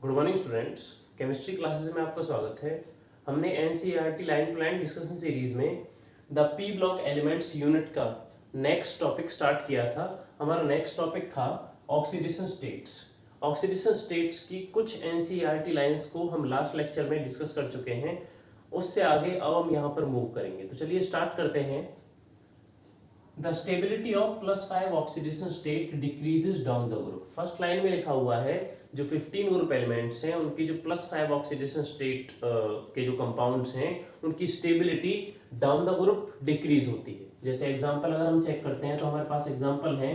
Good morning students. Chemistry classes में आपका स्वागत है। हमने NCERT line plan discussion series में the P block elements unit का नेक्स्ट टॉपिक स्टार्ट किया था। हमारा नेक्स्ट टॉपिक था ऑक्सीडेशन स्टेट्स। ऑक्सीडेशन स्टेट्स की कुछ एनसीईआरटी लाइंस को हम लास्ट लेक्चर में डिस्कस कर चुके हैं। उससे आगे अब हम यहाँ पर मूव करेंगे। तो चलिए स्टार्ट करते हैं। The stability of +5 oxidation state decreases down the group। First line में लिखा हुआ है जो 15 ग्रुप एलिमेंट्स हैं उनकी जो +5 ऑक्सीडेशन स्टेट के जो कंपाउंड्स हैं उनकी stability down the group decrease होती है। जैसे एग्जांपल अगर हम चेक करते हैं तो हमारे पास एग्जांपल है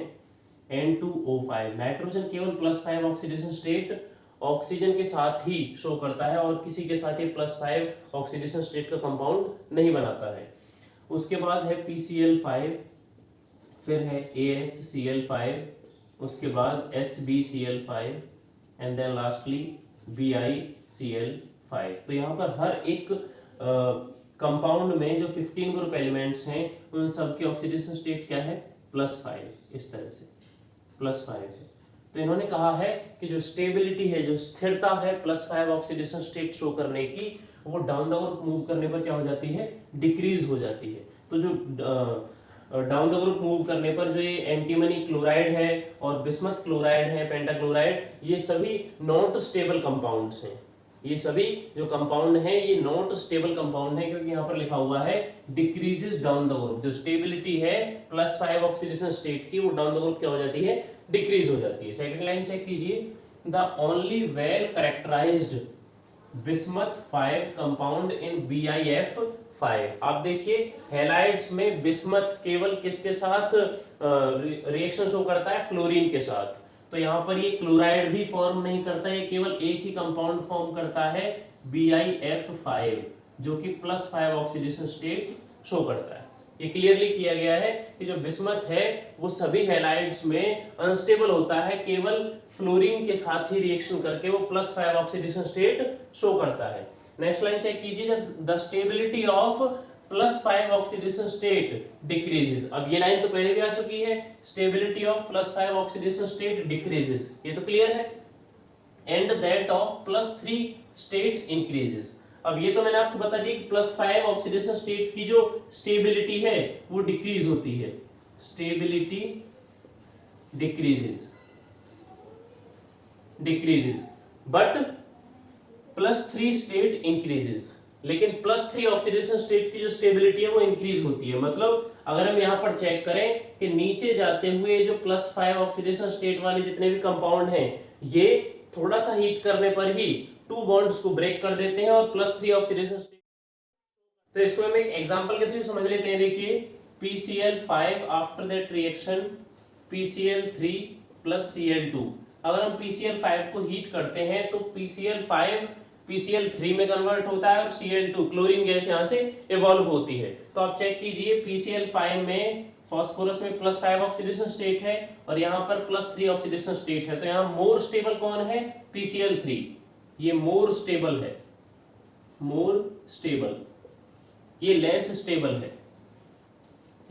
N2O5। नाइट्रोजन केवल +5 ऑक्सीडेशन स्टेट ऑक्सीजन के साथ ही शो करता है और किसी के साथ ये +5 ऑक्सीडेशन स्टेट का कंपाउंड नहीं बनाता है। उसके बाद है PCl5, फिर है AsCl5, उसके बाद SbCl5 and then lastly BiCl5। तो यहाँ पर हर एक कंपाउंड में जो 15 ग्रुप एलिमेंट्स हैं उन सब की ऑक्सीडेशन स्टेट क्या है? +5। इस तरह से +5 है। तो इन्होंने कहा है कि जो स्टेबिलिटी है, जो स्थिरता है +5 ऑक्सीडेशन स्टेट शो करने की, वो डाउन द ग्रुप मूव करने पर क्या हो जाती है? डिक्रीज हो जाती है। तो जो डाउन द ग्रुप मूव करने पर जो ये एंटीमनी क्लोराइड है और बिस्मथ क्लोराइड है, पेंटाक्लोराइड, ये सभी नॉट स्टेबल कंपाउंड्स हैं। ये सभी जो कंपाउंड हैं ये नॉट स्टेबल कंपाउंड है, क्योंकि यहाँ पर लिखा हुआ है डिक्रीजेस डाउन द ग्रुप। जो स्टेबिलिटी है +5 ऑक्सीडेशन स्टेट की, वो डाउन द ग्रुप क्या हो जाती है? डिक्रीज हो जाती है। सेकंड लाइन चेक कीजिए। The only well characterized bismuth 5 compound in BiF5। आप देखिए हैलाइड्स में बिस्मथ केवल किसके साथ रिएक्शन शो करता है? फ्लोरीन के साथ। तो यहाँ पर ये क्लोराइड भी फॉर्म नहीं करता है, केवल एक ही कंपाउंड फॉर्म करता है BiF5, जो कि +5 ऑक्सीडेशन स्टेट शो करता है। ये क्लियरली किया गया है कि जो बिस्मथ है वो सभी हैलाइड्स में अनस्टेबल होता है, केवल फ्लोरीन के साथ ही रिएक्शन करके वो +5 ऑक्सीडेशन स्टेट शो करता है। नेक्स्ट लाइन चेक कीजिए। The stability of +5 oxidation state decreases. अब ये लाइन तो पहले भी आ चुकी है, stability of +5 oxidation state decreases, ये तो क्लियर है। And that of +3 state increases. अब ये तो मैंने आपको बता दी कि +5 ऑक्सीडेशन स्टेट की जो स्टेबिलिटी है वो डिक्रीज होती है। Stability decreases but +3 state increases. लेकिन +3 ऑक्सीडेशन स्टेट की जो स्टेबिलिटी है वो इंक्रीज होती है। मतलब अगर हम यहाँ पर चेक करें कि नीचे जाते हुए जो +5 ऑक्सीडेशन स्टेट वाले जितने भी कंपाउंड हैं ये थोड़ा सा हीट करने पर ही 2 बॉन्ड्स को ब्रेक कर देते हैं और +3 ऑक्सीडेशन स्टेट। तो इसको हम एक एग्जांपल के थ्रू समझ लेते हैं। देखिए PCl5 after that reaction PCl3 + Cl2। अगर हम PCl5 को हीट करते हैं तो PCl5 PCl3 में कन्वर्ट होता है और Cl2 क्लोरीन गैस यहाँ से इवॉल्व होती है। तो आप चेक कीजिए PCl5 में फास्फोरस में +5 ऑक्सीडेशन स्टेट है और यहाँ पर +3 ऑक्सीडेशन स्टेट है। तो यहाँ मोर स्टेबल कौन है? PCl3। ये मोर स्टेबल है, मोर स्टेबल। ये लेस स्टेबल है,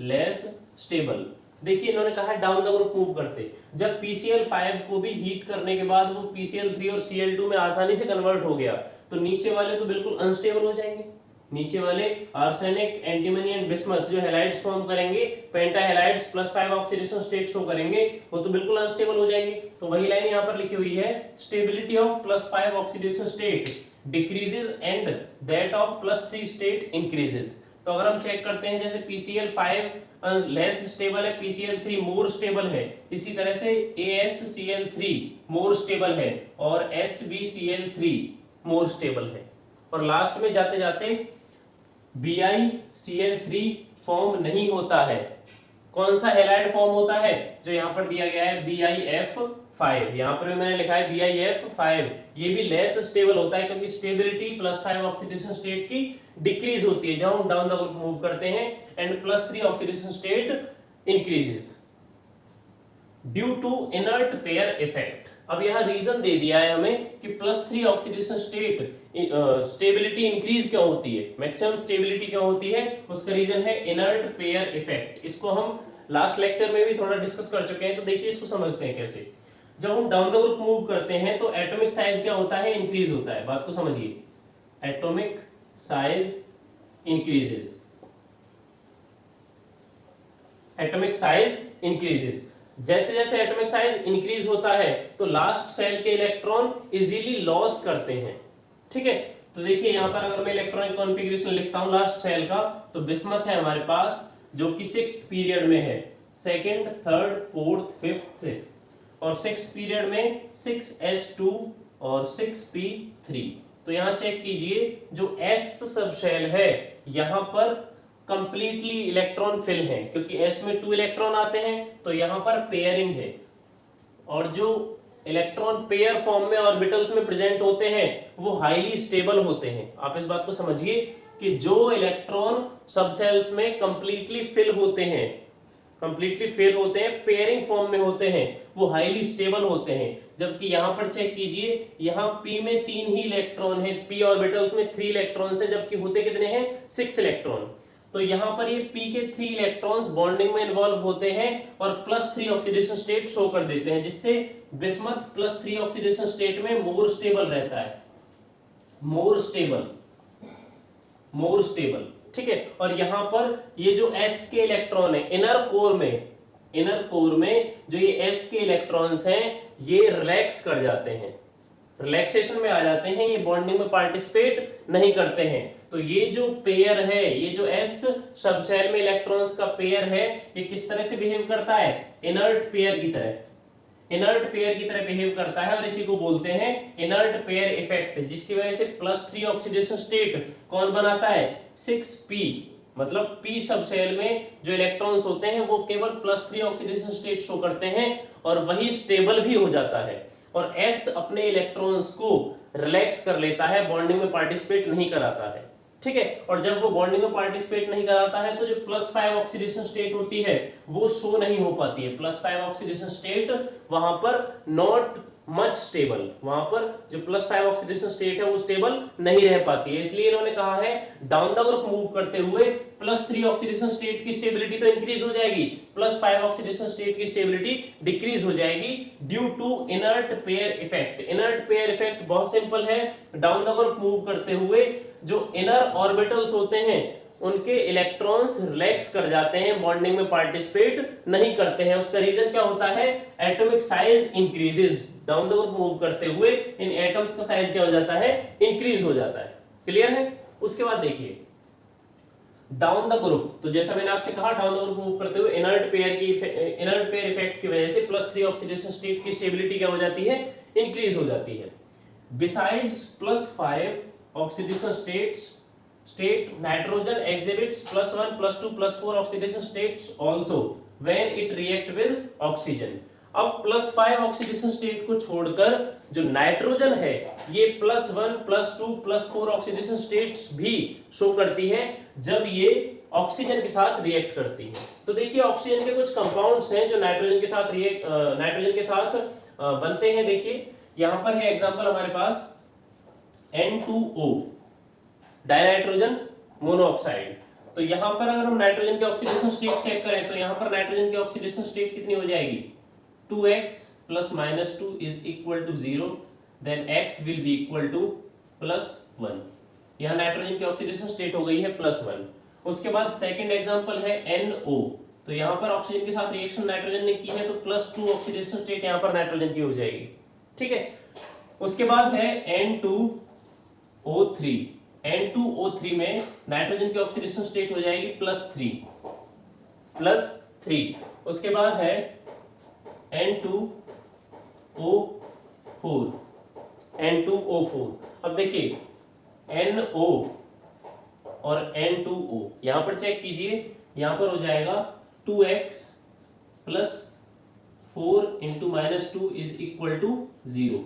लेस स्टेबल। देखिए इन्होंने कहा डाउन द ग्रुप मूव करते। जब PCl5 को भी हीट करने के बाद वो PCl3 और Cl2 में आसानी से कन्वर्ट हो गया तो नीचे वाले तो बिल्कुल अनस्टेबल हो जाएंगे। नीचे वाले आर्सेनिक, एंटीमनी एंड बिस्मथ जो हैलाइड्स फॉर्म करेंगे, पेंटा हैलाइड्स +5 ऑक्सीडेशन स्टेट शो करेंगे, वो तो बिल्कुल अनस्टेबल हो जाएंगे। तो वही लाइन यहाँ पर लिखी हुई है, stability of +5 oxidation state decreases and that of +3 state increases. तो अगर हम चेक करते हैं जैसे PCl5 लेस स्टेबल है, PCl3 मोर स्टेबल है, इसी तरह से AsCl3 मोर स्टेबल है और SbCl3 मोर स्टेबल है। और लास्ट में जाते जाते BiCl3 फॉर्म नहीं होता है। कौन सा हैलाइड फॉर्म होता है? जो यहाँ पर दिया गया है BiF5। यहाँ पर भी मैंने लिखा है BiF5। ये भी लेस स्टेबल होता है क्योंकि स्टेबिलिटी +5 ऑक्सीडेशन स्टेट की डिक्रीज होती है जब हम डाउन द ग्रुप मूव करते हैं and +3 oxidation state increases due to inert pair effect. अब यहाँ रीजन दे दिया है हमें कि +3 ऑक्सीडेशन स्टेट स्टेबिलिटी इंक्रीज क्यों होती है, मैक्सिमम स्टेबिलिटी क्यों होती है, उसका रीजन है इनर्ट पेयर इफेक्ट। इसको हम लास्ट लेक्चर में भी थोड़ा डिस्कस कर चुके हैं, तो देखिए इसको समझते हैं कैसे। जब हम डाउन द ग्रुप मूव करते हैं तो एटॉमिक साइज क्या होता है, इंक्रीज होता है। बात को समझिए, atomic size increases, atomic size increases. जैसे जैसे एटॉमिक साइज इंक्रीज होता है तो लास्ट सेल के इलेक्ट्रॉन इजीली लॉस करते हैं, ठीक है। तो देखिए यहां पर अगर मैं इलेक्ट्रॉनिक कॉन्फ़िगरेशन लिखता हूं लास्ट सेल का, तो बिस्मथ है हमारे पास जो कि 6th पीरियड में है, 2nd, 3rd, 4th, 5th, 6th, और 6th पीरियड में 6s2 और 6p3। तो यहां चेक कीजिए जो s सब शेल है यहां पर कंप्लीटली इलेक्ट्रॉन फिल है, क्योंकि s में 2 इलेक्ट्रॉन आते हैं तो यहां पर पेयरिंग है, और जो इलेक्ट्रॉन पेयर फॉर्म में ऑर्बिटल्स में प्रेजेंट होते हैं वो हाईली स्टेबल होते हैं। आप इस बात को समझिए कि जो इलेक्ट्रॉन सब सेल्स में कंप्लीटली फिल होते हैं, पेयरिंग फॉर्म में होते हैं, वो हाईली स्टेबल होते हैं। जबकि यहां पर चेक कीजिए, यहां p में 3 ही इलेक्ट्रॉन है, p ऑर्बिटल्स में 3 इलेक्ट्रॉन है, जबकि होते कितने हैं, 6 इलेक्ट्रॉन। तो यहां पर ये p के 3 इलेक्ट्रॉन्स बॉन्डिंग में इन्वॉल्व होते हैं और +3 ऑक्सीडेशन स्टेट शो कर देते हैं, जिससे बिस्मथ +3 ऑक्सीडेशन स्टेट में मोर स्टेबल रहता है, मोर स्टेबल, ठीक है। और यहां पर ये जो s के इलेक्ट्रॉन है इनर कोर में जो ये s के इलेक्ट्रॉन्स हैं ये रिलैक्स कर जाते हैं, रिलैक्सेशन में आ जाते हैं, ये बॉन्डिंग में पार्टिसिपेट नहीं करते हैं। तो ये जो पेयर है, ये जो s सब शेल में इलेक्ट्रॉन्स का पेयर है, ये किस तरह से बिहेव करता है, इनर्ट पेयर की तरह बिहेव करता है, और इसी को बोलते हैं इनर्ट पेयर इफेक्ट, जिसकी वजह से +3 ऑक्सीडेशन स्टेट कौन बनाता है, 6p। मतलब p सब शेल में जो इलेक्ट्रॉन्स होते हैं वो केवल +3 ऑक्सीडेशन स्टेट शो करते हैं और वही स्टेबल भी हो जाता है, और s अपने इलेक्ट्रॉन्स को रिलैक्स कर लेता है, बॉन्डिंग में पार्टिसिपेट नहीं कराता है, ठीक है। और जब वो बॉन्डिंग में पार्टिसिपेट नहीं कराता है तो जो +5 ऑक्सीडेशन स्टेट होती है वो शो नहीं हो पाती है। +5 ऑक्सीडेशन स्टेट वहां पर नॉट मच स्टेबल, वहां पर जो +5 ऑक्सीडेशन स्टेट है वो स्टेबल नहीं रह पाती है। इसलिए इन्होंने कहा है डाउन द ग्रुप मूव करते हुए +3 ऑक्सीडेशन स्टेट की स्टेबिलिटी तो इंक्रीज हो जाएगी, +5 ऑक्सीडेशन स्टेट की स्टेबिलिटी डिक्रीज हो जाएगी due to inert pair effect. Inert pair effect बहुत सिंपल है, डाउन द ग्रुप मूव करते हुए जो इनर ऑर्बिटल्स होते हैं उनके इलेक्ट्रॉन्स रिलैक्स कर जाते हैं, बॉन्डिंग में पार्टिसिपेट नहीं करते हैं। उसका रीजन क्या होता है, atomic size increases. Down the group move करते हुए इन एटम्स का साइज क्या हो जाता है, इंक्रीज हो जाता है। क्लियर है। उसके बाद देखिए डाउन द ग्रुप, तो जैसा मैंने आपसे कहा डाउन द ग्रुप मूव करते हुए इनर्ट पेयर इफेक्ट की वजह से +3 ऑक्सीडेशन स्टेट की स्टेबिलिटी क्या हो जाती है, इंक्रीज हो जाती है। Besides +5 oxidation state nitrogen exhibits +1 +2 +4 oxidation states also when it react with oxygen। अब +5 ऑक्सीडेशन स्टेट को छोड़कर जो नाइट्रोजन है ये +1 +2 +4 ऑक्सीडेशन स्टेट्स भी शो करती है जब ये ऑक्सीजन के साथ रिएक्ट करती है। तो देखिए ऑक्सीजन के कुछ कंपाउंड्स हैं जो नाइट्रोजन के साथ बनते हैं। देखिए यहां पर है एग्जांपल हमारे पास N2O डाइनाइट्रोजन मोनोऑक्साइड। तो यहां पर अगर हम नाइट्रोजन के ऑक्सीडेशन स्टेट चेक करें तो यहां पर नाइट्रोजन की ऑक्सीडेशन स्टेट कितनी हो जाएगी, 2x + -2 = 0, then x will be equal to +1। यहां नाइट्रोजन की ऑक्सीडेशन स्टेट हो गई है +1। उसके बाद सेकंड एग्जांपल है NO। तो यहां पर ऑक्सीजन के साथ रिएक्शन नाइट्रोजन ने की है तो +2 ऑक्सीडेशन स्टेट यहां पर नाइट्रोजन की हो जाएगी, ठीक है। उसके बाद है N2O3। N2O3 में नाइट्रोजन की ऑक्सीडेशन स्टेट हो जाएगी +3। उसके बाद है N2O4। अब देखिए NO और N2O यहां पर चेक कीजिए, यहां पर हो जाएगा 2x + 4 × -2 = 0,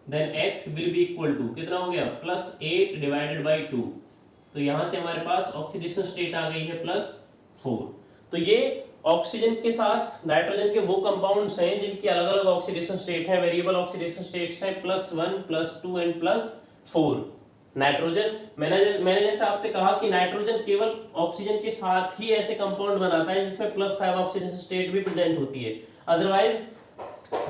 then x will be equal to कितना हो गया, +8/2। तो यहां से हमारे पास ऑक्सीडेशन स्टेट आ गई है +4। तो ये ऑक्सीजन के साथ नाइट्रोजन के वो कंपाउंड्स हैं जिनकी अलग अलग ऑक्सीडेशन स्टेट है, वेरिएबल ऑक्सीडेशन स्टेट्स हैं +1 +2 एंड +4। नाइट्रोजन मैंने जैसे आपसे कहा कि नाइट्रोजन केवल ऑक्सीजन के साथ ही ऐसे कंपाउंड बनाता है जिसमें +5 ऑक्सीडेशन स्टेट भी प्रेजेंट होती है, अदरवाइज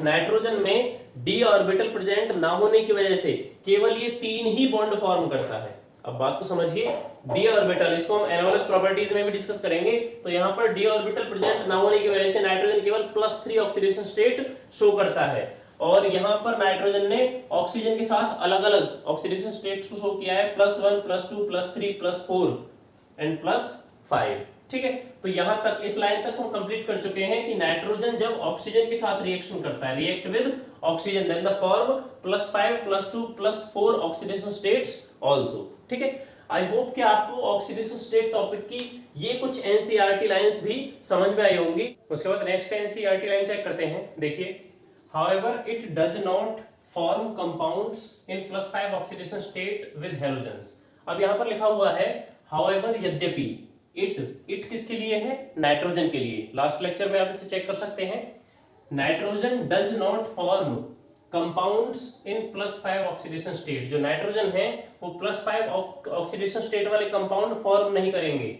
नाइट्रोजन में डी ऑर्बिटल प्रेजेंट ना होने की वजह से केवल ये 3 ही बॉन्ड फॉर्म करता है। अब बात को समझिए, डी ऑर्बिटल, इसको हम एनालिसिस प्रॉपर्टीज में भी डिस्कस करेंगे। तो यहाँ पर डी ऑर्बिटल प्रेजेंट ना होने की वजह से नाइट्रोजन केवल +3 ऑक्सीडेशन स्टेट शो करता है, और यहाँ पर नाइट्रोजन ने ऑक्सीजन के साथ अलग अलग ऑक्सीडेशन स्टेट्स को शो किया है, +1 +2 +3 +4 एंड +5। ठीक है, तो यहां तक, इस लाइन तक हम कंप्लीट कर चुके हैं कि नाइट्रोजन जब ऑक्सीजन के साथ रिएक्शन करता है, react with oxygen, then the form +5 +2 +4 oxidation states also. ठीक है, आई होप कि आपको ऑक्सीडेशन स्टेट टॉपिक की ये कुछ एनसीईआरटी लाइंस भी समझ में आई होंगी। उसके बाद नेक्स्ट एनसीईआरटी लाइन चेक करते हैं। देखिए, however it does not form compounds in +5 oxidation state with halogens. अब यहां पर लिखा हुआ है हाउएवर, यद्यपि, इट किसके लिए है? नाइट्रोजन के लिए। लास्ट लेक्चर में आप इसे चेक कर सकते हैं। Nitrogen does not form compounds in +5 oxidation state. जो नाइट्रोजन है वो +5 ऑक्सीडेशन स्टेट वाले कंपाउंड फॉर्म नहीं करेंगे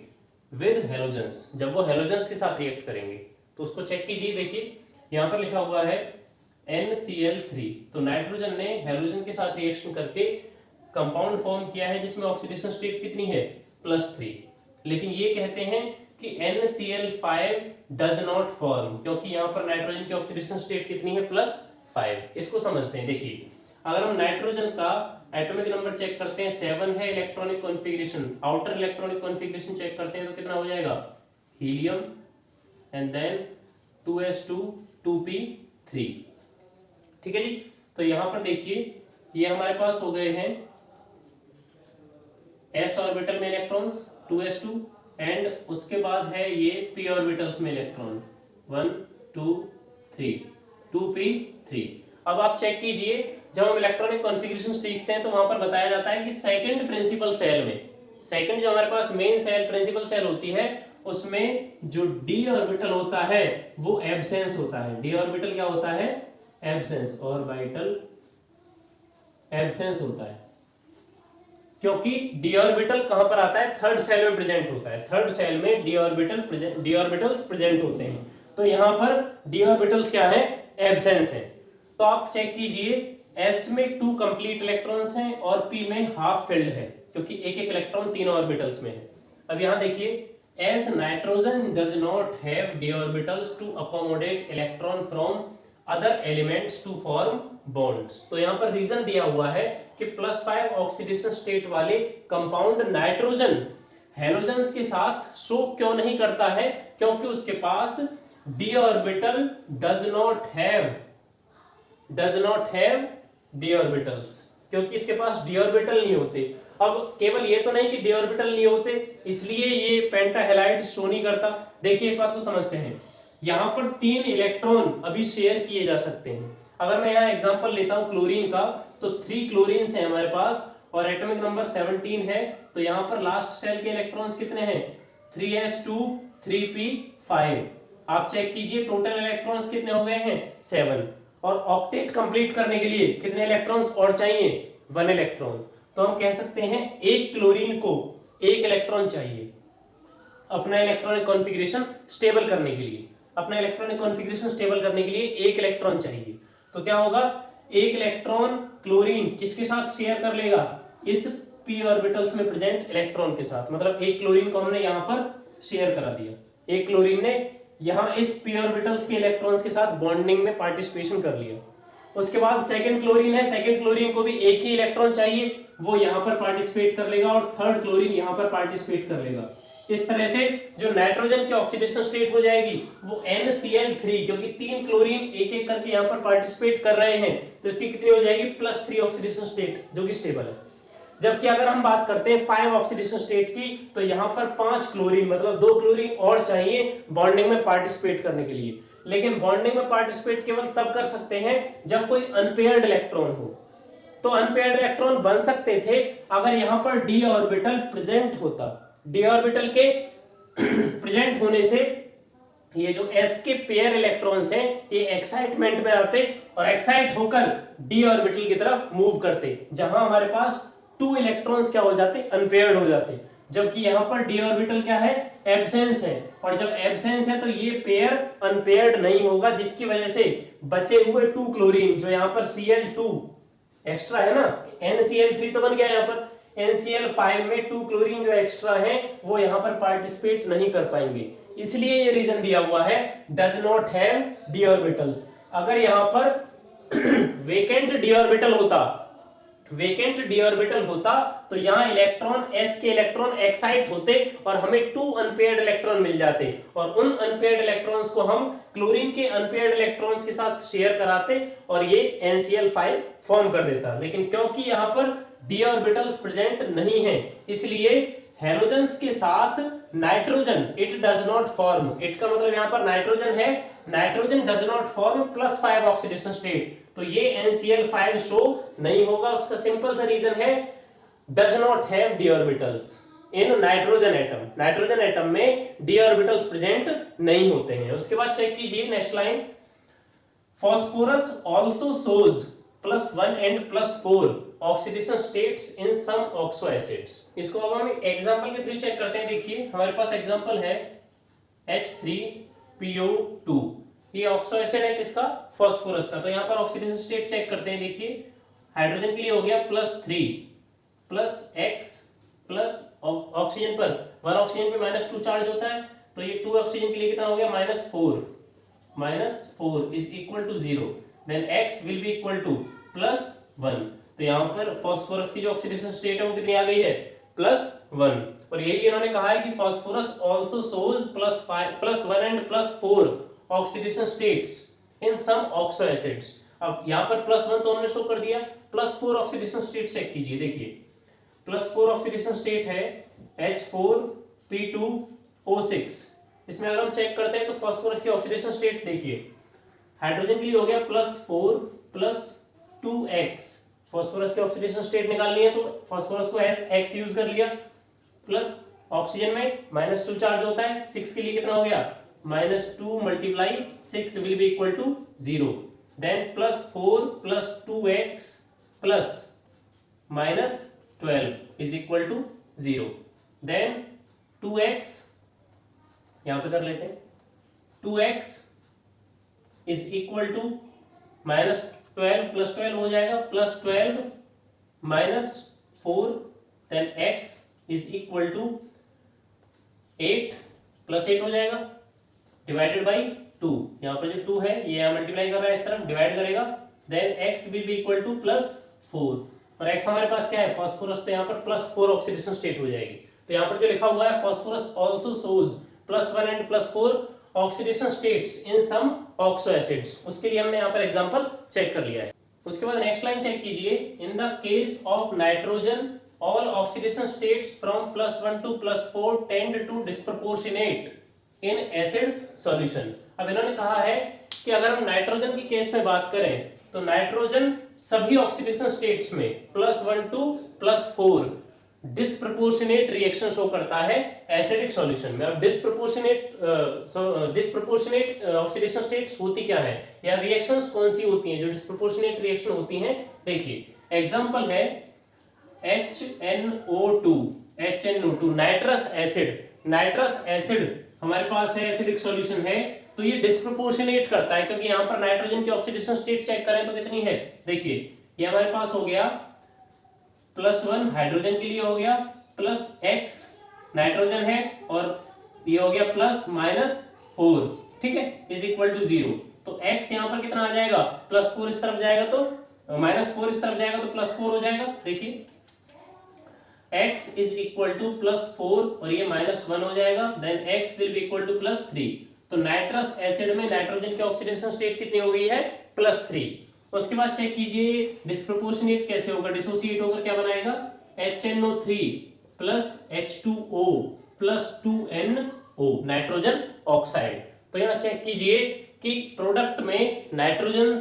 विद हैलोजेंस, जब वो हैलोजेंस के साथ रिएक्ट करेंगे। तो उसको चेक कीजिए। देखिए, यहां पर लिखा हुआ है NCl3। तो नाइट्रोजन ने हैलोजन के साथ रिएक्शन करके कंपाउंड फॉर्म किया है जिसमें ऑक्सीडेशन स्टेट कितनी है? +3। लेकिन ये कहते हैं कि NCl5 डज नॉट फॉर्म, क्योंकि यहां पर नाइट्रोजन की ऑक्सीडेशन स्टेट कितनी है? +5। इसको समझते हैं। देखिए, अगर हम नाइट्रोजन का एटॉमिक नंबर चेक करते हैं, 7 है electronic configuration, outer electronic configuration check करते हैं तो कितना हो जाएगा? Helium and then 2s2 2p3। ठीक है जी। तो यहां पर देखिए, ये हमारे पास हो गए हैं s ऑर्बिटल में इलेक्ट्रॉन्स 2s2, एंड उसके बाद है ये p ऑर्बिटल्स में इलेक्ट्रॉन 1 2 3 2p3। अब आप चेक कीजिए, जब हम इलेक्ट्रॉनिक कॉन्फ़िगरेशन सीखते हैं तो वहां पर बताया जाता है कि सेकंड प्रिंसिपल सेल में, सेकंड जो हमारे पास मेन सेल प्रिंसिपल सेल होती है, उसमें जो d ऑर्बिटल होता है वो एब्सेंस होता है। d ऑर्बिटल क्या होता है? एब्सेंस, ऑर्बिटल एब्सेंस होता है, क्योंकि d ऑर्बिटल कहां पर आता है? थर्ड सेल में प्रेजेंट होता है। थर्ड सेल में d ऑर्बिटल्स प्रेजेंट होते हैं। तो यहां पर d ऑर्बिटल्स क्या है? एब्सेंस है। तो आप चेक कीजिए, s में 2 कंप्लीट इलेक्ट्रॉन्स हैं और p में हाफ फिल्ड है, क्योंकि एक एक इलेक्ट्रॉन तीनों ऑर्बिटल्स में है। अब यहां देखिए, as nitrogen does not have d orbitals to accommodate electron from other elements to form bonds। तो यहां पर रीजन दिया हुआ है कि +5 ऑक्सीडेशन स्टेट वाले कंपाउंड नाइट्रोजन हैलोजेंस के साथ शो क्यों नहीं करता है? क्योंकि उसके पास d orbital does not have d orbitals, क्योंकि इसके पास d ऑर्बिटल नहीं होते। अब केवल ये तो नहीं कि d ऑर्बिटल नहीं होते इसलिए ये पेंटा हैलाइड शो नहीं करता। देखिए, इस बात को समझते हैं। यहाँ पर 3 इलेक्ट्रॉन अभी शेयर किए जा सकते हैं। अगर मैं यहाँ एग्जांपल लेता हूँ क्लोरीन का, तो 3 क्लोरीन है हमारे पास और एटॉमिक नंबर 17 है। तो यहाँ पर लास्ट सेल के इलेक्ट्रॉन्स कितने हैं? 3s2 3p5। आप चेक कीजिए, टोटल इलेक्ट्रॉन्स कितने हो गए हैं? 7। और ऑक्टेट कंप्लीट करने के लिए कितने इलेक्ट्रॉन्स और चाहिए? 1 इलेक्ट्रॉन। तो हम कह सकते हैं एक क्लोरीन को 1 इलेक्ट्रॉन चाहिए अपना इलेक्ट्रॉनिक कॉन्फ़िगरेशन स्टेबल करने के लिए। अपना इलेक्ट्रॉनिक कॉन्फ़िगरेशन स्टेबल करने के लिए 1 इलेक्ट्रॉन चाहिए। तो क्या होगा? 1 इलेक्ट्रॉन क्लोरीन किसके साथ शेयर कर लेगा? इस p ऑर्बिटल्स में प्रेजेंट इलेक्ट्रॉन के साथ। मतलब एक क्लोरीन को हमने यहाँ पर शेयर करा दिया, एक क्लोरीन ने यहाँ इस p ऑर्बिटल्स के इलेक्ट्रॉन्स के साथ बॉन्डिंग में पार्टिसिपेशन कर लिया। उसके बाद सेकंड क्लोरीन है, सेकंड क्लोरीन को भी एक ही इलेक्ट्रॉन चाहिए, वो यहाँ पर पार्टिसिपेट कर लेगा, और थर्ड क्लोरीन यहाँ पर पार्टिसिपेट कर लेगा। इस तरह से जो नाइट्रोजन की ऑक्सीडेशन स्टेट हो जाएगी वो NCl3, क्योंकि 3 क्लोरीन एक एक करके यहाँ पर पार्टिसिपेट कर रहे हैं, तो इसकी कितनी हो जाएगी? +3 ऑक्सीडेशन स्टेट, जो कि स्टेबल है। जबकि अगर हम बात करते हैं 5 ऑक्सीडेशन स्टेट की, तो यहाँ पर 5 क्लोरीन मतलब 2 क्लोरीन और चाहिए बॉन्डिंग में पार्टिसिपेट करने के लिए। लेकिन बॉन्डिंग में पार्टिसिपेट केवल तब कर सकते हैं जब कोई अनपेयर्ड इलेक्ट्रॉन हो। तो अनपेयर्ड इलेक्ट्रॉन बन सकते थे अगर यहाँ पर d ऑर्बिटल प्रेजेंट होता। d ऑर्बिटल के प्रेजेंट होने से ये जो s के पेयर इलेक्ट्रॉन्स हैं ये एक्साइटमेंट में आते और एक्साइट होकर d ऑर्बिटल की तरफ मूव करते, जहां हमारे पास 2 इलेक्ट्रॉन्स क्या हो जाते? अनपेयर्ड हो जाते। जबकि यहाँ पर डी ऑर्बिटल क्या है, एब्सेंस है, और जब एब्सेंस है तो ये पेयर अनपेयर्ड नहीं होगा, जिसकी वजह से बचे हुए 2 क्लोरीन जो यहाँ पर Cl2 एक्स्ट्रा है ना, NCl3 तो बन गया यहाँ पर, NCl5 में 2 क्लोरीन जो एक्स्ट्रा है वो यहाँ पर पार्टिसिपेट नहीं कर पाएंगे, इसलिए ये रीजन दिया हुआ है does not have D orbitals. अगर यहाँ पर वेकेंट डी ऑर्बिटल होता तो यहाँ इलेक्ट्रॉन s के इलेक्ट्रॉन एक्साइट होते और हमें 2 अनपेयर्ड इलेक्ट्रॉन मिल जाते, और उन अनपेयर्ड इलेक्ट्रॉन्स को हम क्लोरीन के अनपेयर्ड इलेक्ट्रॉन्स के साथ शेयर कराते और ये NCl5 फॉर्म कर देता। लेकिन क्योंकि यहाँ पर डी ऑर्बिटल्स प्रेजेंट नहीं है, इसलिए हेलोजन्स के साथ nitrogen it does not form, it का मतलब यहाँ पर नाइट्रोजन है, nitrogen does not form +5 oxidation state, तो ये NCl5 शो नहीं होगा। उसका सिंपल सा रीजन है does not have D orbitals in nitrogen atom, nitrogen atom में डी ऑर्बिटल्स प्रेजेंट नहीं होते हैं। उसके बाद चेक कीजिए next line, phosphorus also shows +1 and +4 oxidation states in some oxo acids. इसको अब हम एग्जांपल के थ्रू चेक करते हैं। देखिए हमारे पास एग्जांपल है H3PO2, ये ऑक्सो एसिड है किसका, फास्फोरस का। तो यहाँ पर ऑक्सीडेशन स्टेट चेक करते हैं। देखिए हाइड्रोजन के लिए हो गया +3 +X प्लस ऑक्सीजन पर 1 ऑक्सीजन पे -2 चार्ज होता है, तो ये 2 ऑक्सीजन के लिए कितना हो गया -4 is equal to 0, then X will be equal to +1। तो यहाँ पर फास्फोरस की जो ऑक्सीडेशन स्टेट है वो कितनी आ गई है, +1। और यही इन्होंने कहा है कि phosphorus also shows +1 and +4 oxidation states in some oxo acids. अब यहाँ पर +1 तो हमने शो कर दिया, +4 ऑक्सीडेशन स्टेट चेक कीजिए। देखिए +4 ऑक्सीडेशन स्टेट है H4P2O6। इसमें अगर हम चेक करते हैं तो फास्फोरस की ऑक्सीडेशन स्टेट देखिए, हाइड्रोजन के लिए हो गया +4 +2X, फास्फोरस की ऑक्सीडेशन स्टेट निकालनी है तो फास्फोरस को X यूज कर लिया, प्लस ऑक्सीजन में -2 चार्ज होता है, 6 के लिए कितना हो गया -2 × 6 will be equal to 0, then +4 +2X plus -12 is equal to 0, then 2X यहां पे कर लेते हैं, 2X इज इक्वल टू -12 +12 हो जाएगा, +12 -4, then X is equal to 8 +8 हो जाएगा डिवाइडेड बाई 2। यहाँ पर जो 2 है ये यहाँ मल्टीप्लाई कर रहा है, इस तरफ डिवाइड करेगा, then X will be equal to +4, और X हमारे पास क्या है फास्फोरस, तो यहाँ पर +4 ऑक्सीडेशन स्टेट हो जाएगी। तो यहाँ पर जो लिखा हुआ है phosphorus also shows +1 and +4 oxidation states in some oxo acids, उसके लिए हमने यहाँ पर एग्जांपल चेक कर लिया है। उसके बाद नेक्स्ट लाइन चेक कीजिए, इन the case of nitrogen all oxidation states from +1 to +4 tend to disproportionate in acid solution। अब इन्होंने कहा है कि अगर हम नाइट्रोजन की केस में बात करें तो नाइट्रोजन सभी ऑक्सीडेशन स्टेट्स में +1 to +4 डिस्प्रपोर्शनेट रिएक्शन शो करता है एसिडिक सॉल्यूशन में। अब डिस्प्रपोर्शनेट ऑक्सीडेशन स्टेट्स होती क्या है या रिएक्शंस कौन सी होती हैं जो डिस्प्रपोर्शनेट रिएक्शन होती हैं। देखिए एग्जांपल है HNO2 नाइट्रस एसिड हमारे पास है, एसिडिक सॉल्यूशन है, तो ये डिस्प्रोपोर्शनेट करता है क्योंकि यहाँ पर नाइट्रोजन की ऑक्सीडेशन स्टेट चेक करें तो कितनी है, देखिए ये हमारे पास हो गया +1 हाइड्रोजन के लिए हो गया, +X नाइट्रोजन है, और ये हो गया +-4, ठीक है, इज इक्वल टू 0। तो X यहाँ पर कितना आ जाएगा, +4 इस तरफ जाएगा तो -4 इस तरफ जाएगा तो +4 हो जाएगा। देखिए X इज इक्वल टू +4 और ये -1 हो जाएगा, then X will be equal to +3। तो नाइट्रस एसिड में नाइट्रोजन की ऑक्सीडेशन स्टेट कितनी हो गई है, +3। उसके बाद चेक कीजिए डिस्प्रोपोर्शनेट कैसे होगा, डिसोसिएट होकर क्या बनाएगा, HNO3 +H2O +2NO nitrogen oxide. तो यहाँ चेक कीजिए कि प्रोडक्ट में नाइट्रोजन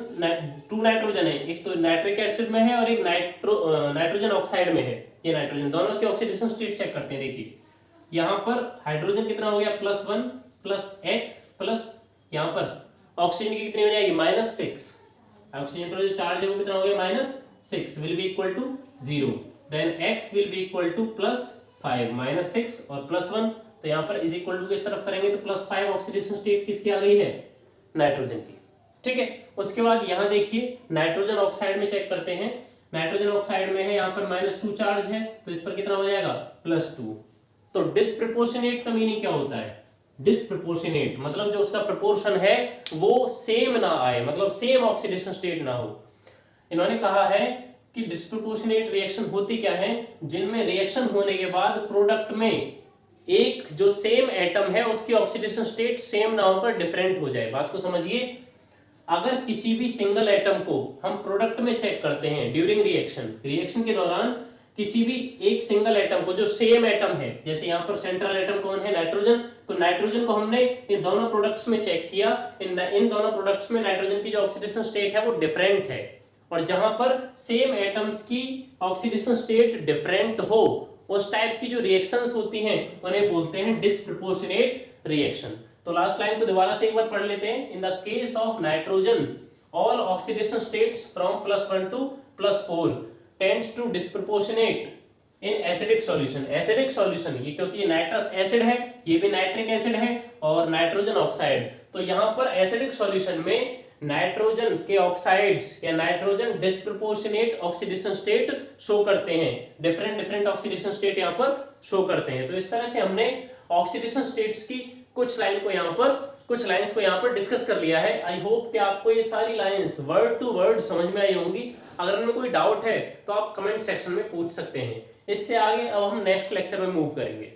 2 नाइट्रोजन है, एक तो नाइट्रिक एसिड में है और एक नाइट्रोजन ऑक्साइड में है। ये नाइट्रोजन दोनों की ऑक्सीडेशन स्टेट चेक करते हैं। देखिए यहाँ पर हाइड्रोजन कितना हो गया, +1 +X प्लस यहाँ पर ऑक्सीजन की कितनी हो जाएगी, -6, ऑक्सीजन पर जो चार्ज है वो कितना हो गया, -6 will be equal to 0, then X will be equal to 5 -6 और +1, तो यहाँ पर इज इक्वल टू किस तरफ करेंगे तो +5 ऑक्सीडेशन स्टेट किसकी आ गई है, नाइट्रोजन की। ठीक है, उसके बाद यहाँ देखिए नाइट्रोजन ऑक्साइड में चेक करते हैं। नाइट्रोजन ऑक्साइड में है यहाँ पर -2 चार्ज है, तो इस पर कितना हो जाएगा +2। तो डिस्प्रपोर्शनेट का मीनिंग क्या होता है, डिस्प्रपोर्शनेट मतलब जो उसका प्रपोर्शन है वो सेम ना आए, मतलब सेम ऑक्सीडेशन स्टेट ना हो। इन्होंने कहा है कि डिस्प्रपोर्शनेट रिएक्शन होती क्या है, जिनमें रिएक्शन होने के बाद प्रोडक्ट में एक जो सेम एटम है उसकी ऑक्सीडेशन स्टेट सेम ना होकर डिफरेंट हो जाए। बात को समझिए, अगर किसी भी सिंगल एटम को हम प्रोडक्ट में चेक करते हैं ड्यूरिंग रिएक्शन के दौरान किसी भी एक सिंगल एटम को जो सेम एटम है, जैसे यहाँ पर सेंट्रल एटम कौन है, नाइट्रोजन, तो नाइट्रोजन को हमने इन दोनों प्रोडक्ट्स में चेक किया, इन दोनों प्रोडक्ट्स में नाइट्रोजन की जो ऑक्सीडेशन स्टेट है वो डिफरेंट है, और जहां पर सेम एटम्स की ऑक्सीडेशन स्टेट डिफरेंट हो उस टाइप की जो रिएक्शंस होती हैं उन्हें बोलते हैं डिस्प्रपोर्शनेट रिएक्शन। तो लास्ट लाइन को दोबारा से एक बार पढ़ लेते हैं। In the case of nitrogen all oxidation states from +1 to +4 tends to disproportionate in acidic solution. Acidic solution ये क्योंकि ये नाइट्रस एसिड है, ये भी नाइट्रिक एसिड है और नाइट्रोजन ऑक्साइड, तो यहां पर एसिडिक सॉल्यूशन में नाइट्रोजन के ऑक्साइड्स या nitrogen disproportionate oxidation state show करते हैं, डिफरेंट ऑक्सीडेशन स्टेट यहां पर शो करते हैं। तो इस तरह से हमने ऑक्सीडेशन स्टेट्स की कुछ लाइंस को यहाँ पर डिस्कस कर लिया है। आई होप कि आपको ये सारी लाइंस वर्ड टू वर्ड समझ में आई होंगी। अगर इनमें कोई डाउट है तो आप कमेंट सेक्शन में पूछ सकते हैं। इससे आगे अब हम नेक्स्ट लेक्चर में मूव करेंगे।